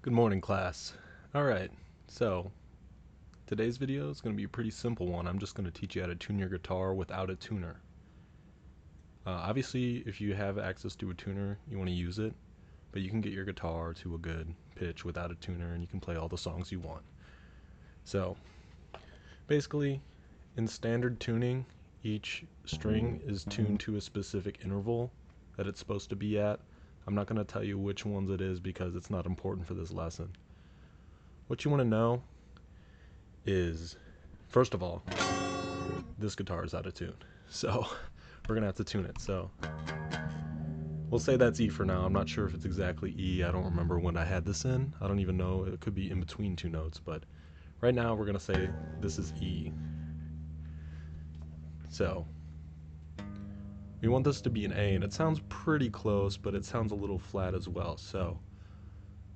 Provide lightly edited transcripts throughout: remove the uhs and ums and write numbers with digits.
Good morning, class. Alright, so today's video is going to be a pretty simple one. I'm just going to teach you how to tune your guitar without a tuner. Obviously, if you have access to a tuner, you want to use it, but you can get your guitar to a good pitch without a tuner and you can play all the songs you want. So, basically, in standard tuning, each string is tuned to a specific interval that it's supposed to be at. I'm not going to tell you which ones it is because it's not important for this lesson. What you want to know is, first of all, this guitar is out of tune. So we're going to have to tune it. So we'll say that's E for now. I'm not sure if it's exactly E. I don't remember when I had this in. I don't even know. It could be in between two notes. But right now we're going to say this is E. So we want this to be an A. And it sounds pretty close, but it sounds a little flat as well. So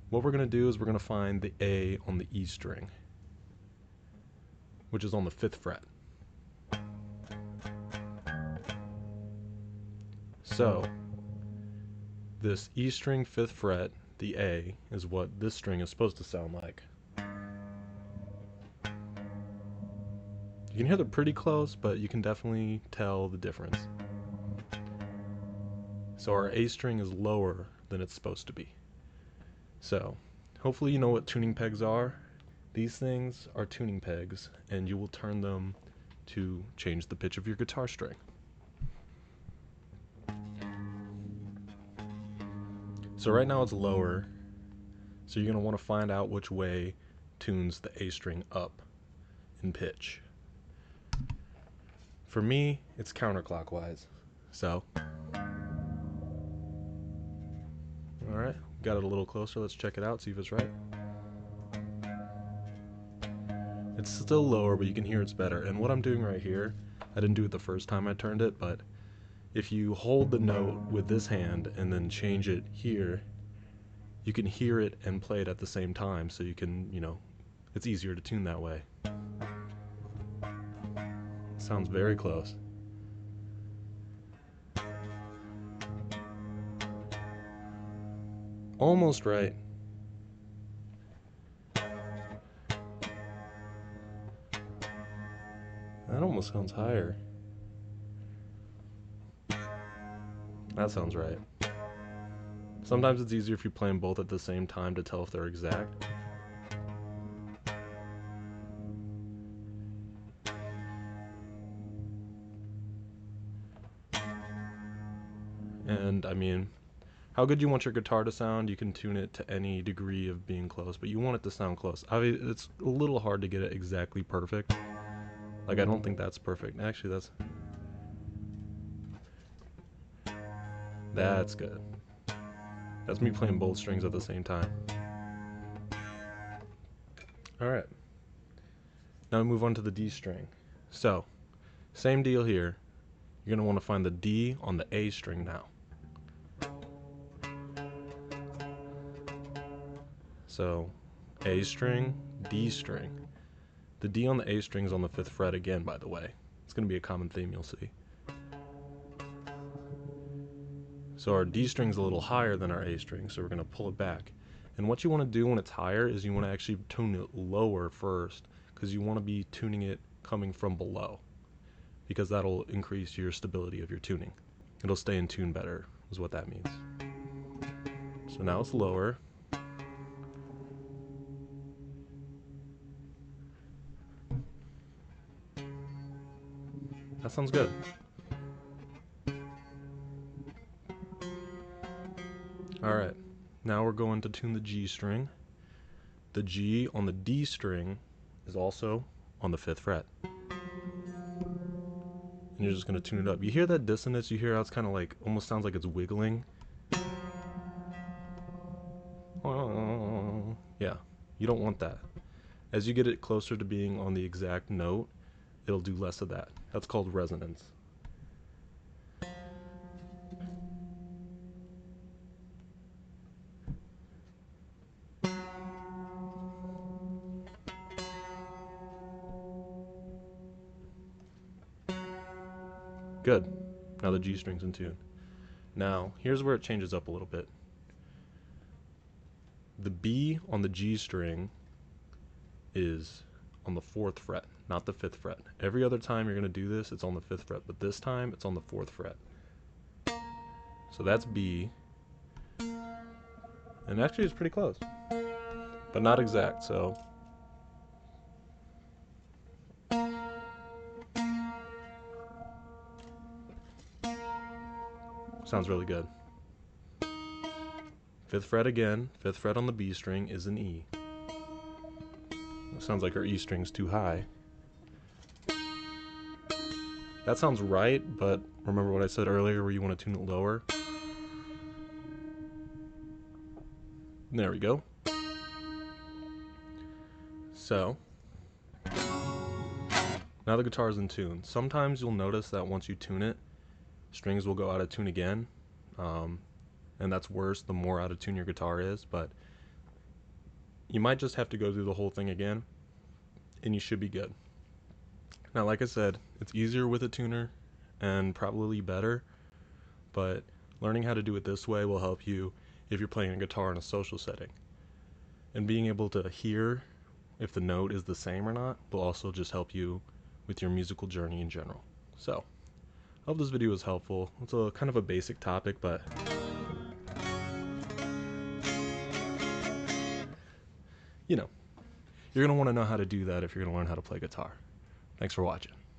what we're going to do is we're going to find the A on the E string, which is on the 5th fret. So this E string 5th fret, the A, is what this string is supposed to sound like. You can hear they're pretty close, but you can definitely tell the difference. So our A string is lower than it's supposed to be. So hopefully you know what tuning pegs are. These things are tuning pegs, and you will turn them to change the pitch of your guitar string. So right now it's lower, so you're going to want to find out which way tunes the A string up in pitch. For me, it's counterclockwise. So, alright, got it a little closer. Let's check it out, see if it's right. It's still lower, but you can hear it's better. And what I'm doing right here, I didn't do it the first time I turned it, but if you hold the note with this hand and then change it here, you can hear it and play it at the same time, so you can, it's easier to tune that way. Sounds very close. Almost right. That almost sounds higher. That sounds right. Sometimes it's easier if you play them both at the same time to tell if they're exact. And I mean, how good you want your guitar to sound, you can tune it to any degree of being close, but you want it to sound close. I mean, it's a little hard to get it exactly perfect. Like, I don't think that's perfect. Actually, that's good. That's me playing both strings at the same time. Alright. Now we move on to the D string. So, same deal here. You're going to want to find the D on the A string now. So, A string, D string. The D on the A string is on the 5th fret again, by the way. It's going to be a common theme you'll see. So our D string's a little higher than our A string, so we're going to pull it back. And what you want to do when it's higher is you want to actually tune it lower first, because you want to be tuning it coming from below, because that'll increase your stability of your tuning. It'll stay in tune better, is what that means. So now it's lower. That sounds good. Alright, now we're going to tune the G string. The G on the D string is also on the 5th fret. And you're just going to tune it up. You hear that dissonance? You hear how it's kind of like, almost sounds like it's wiggling? Yeah, you don't want that. As you get it closer to being on the exact note, it'll do less of that. That's called resonance. Good. Now the G string's in tune. Now, here's where it changes up a little bit. the B on the G string is on the 4th fret, not the 5th fret. Every other time you're going to do this, it's on the 5th fret, but this time it's on the 4th fret. So that's B. And actually it's pretty close, but not exact, so. Sounds really good. 5th fret again, 5th fret on the B string is an E. It sounds like our E string's too high. That sounds right, but remember what I said earlier where you want to tune it lower? There we go. So, now the guitar's in tune. Sometimes you'll notice that once you tune it, strings will go out of tune again. And that's worse the more out of tune your guitar is, but you might just have to go through the whole thing again, and you should be good. Now, like I said, it's easier with a tuner and probably better, but learning how to do it this way will help you if you're playing a guitar in a social setting. And being able to hear if the note is the same or not will also just help you with your musical journey in general. So, I hope this video was helpful. It's a kind of a basic topic, but you know, you're going to want to know how to do that if you're going to learn how to play guitar. Thanks for watching.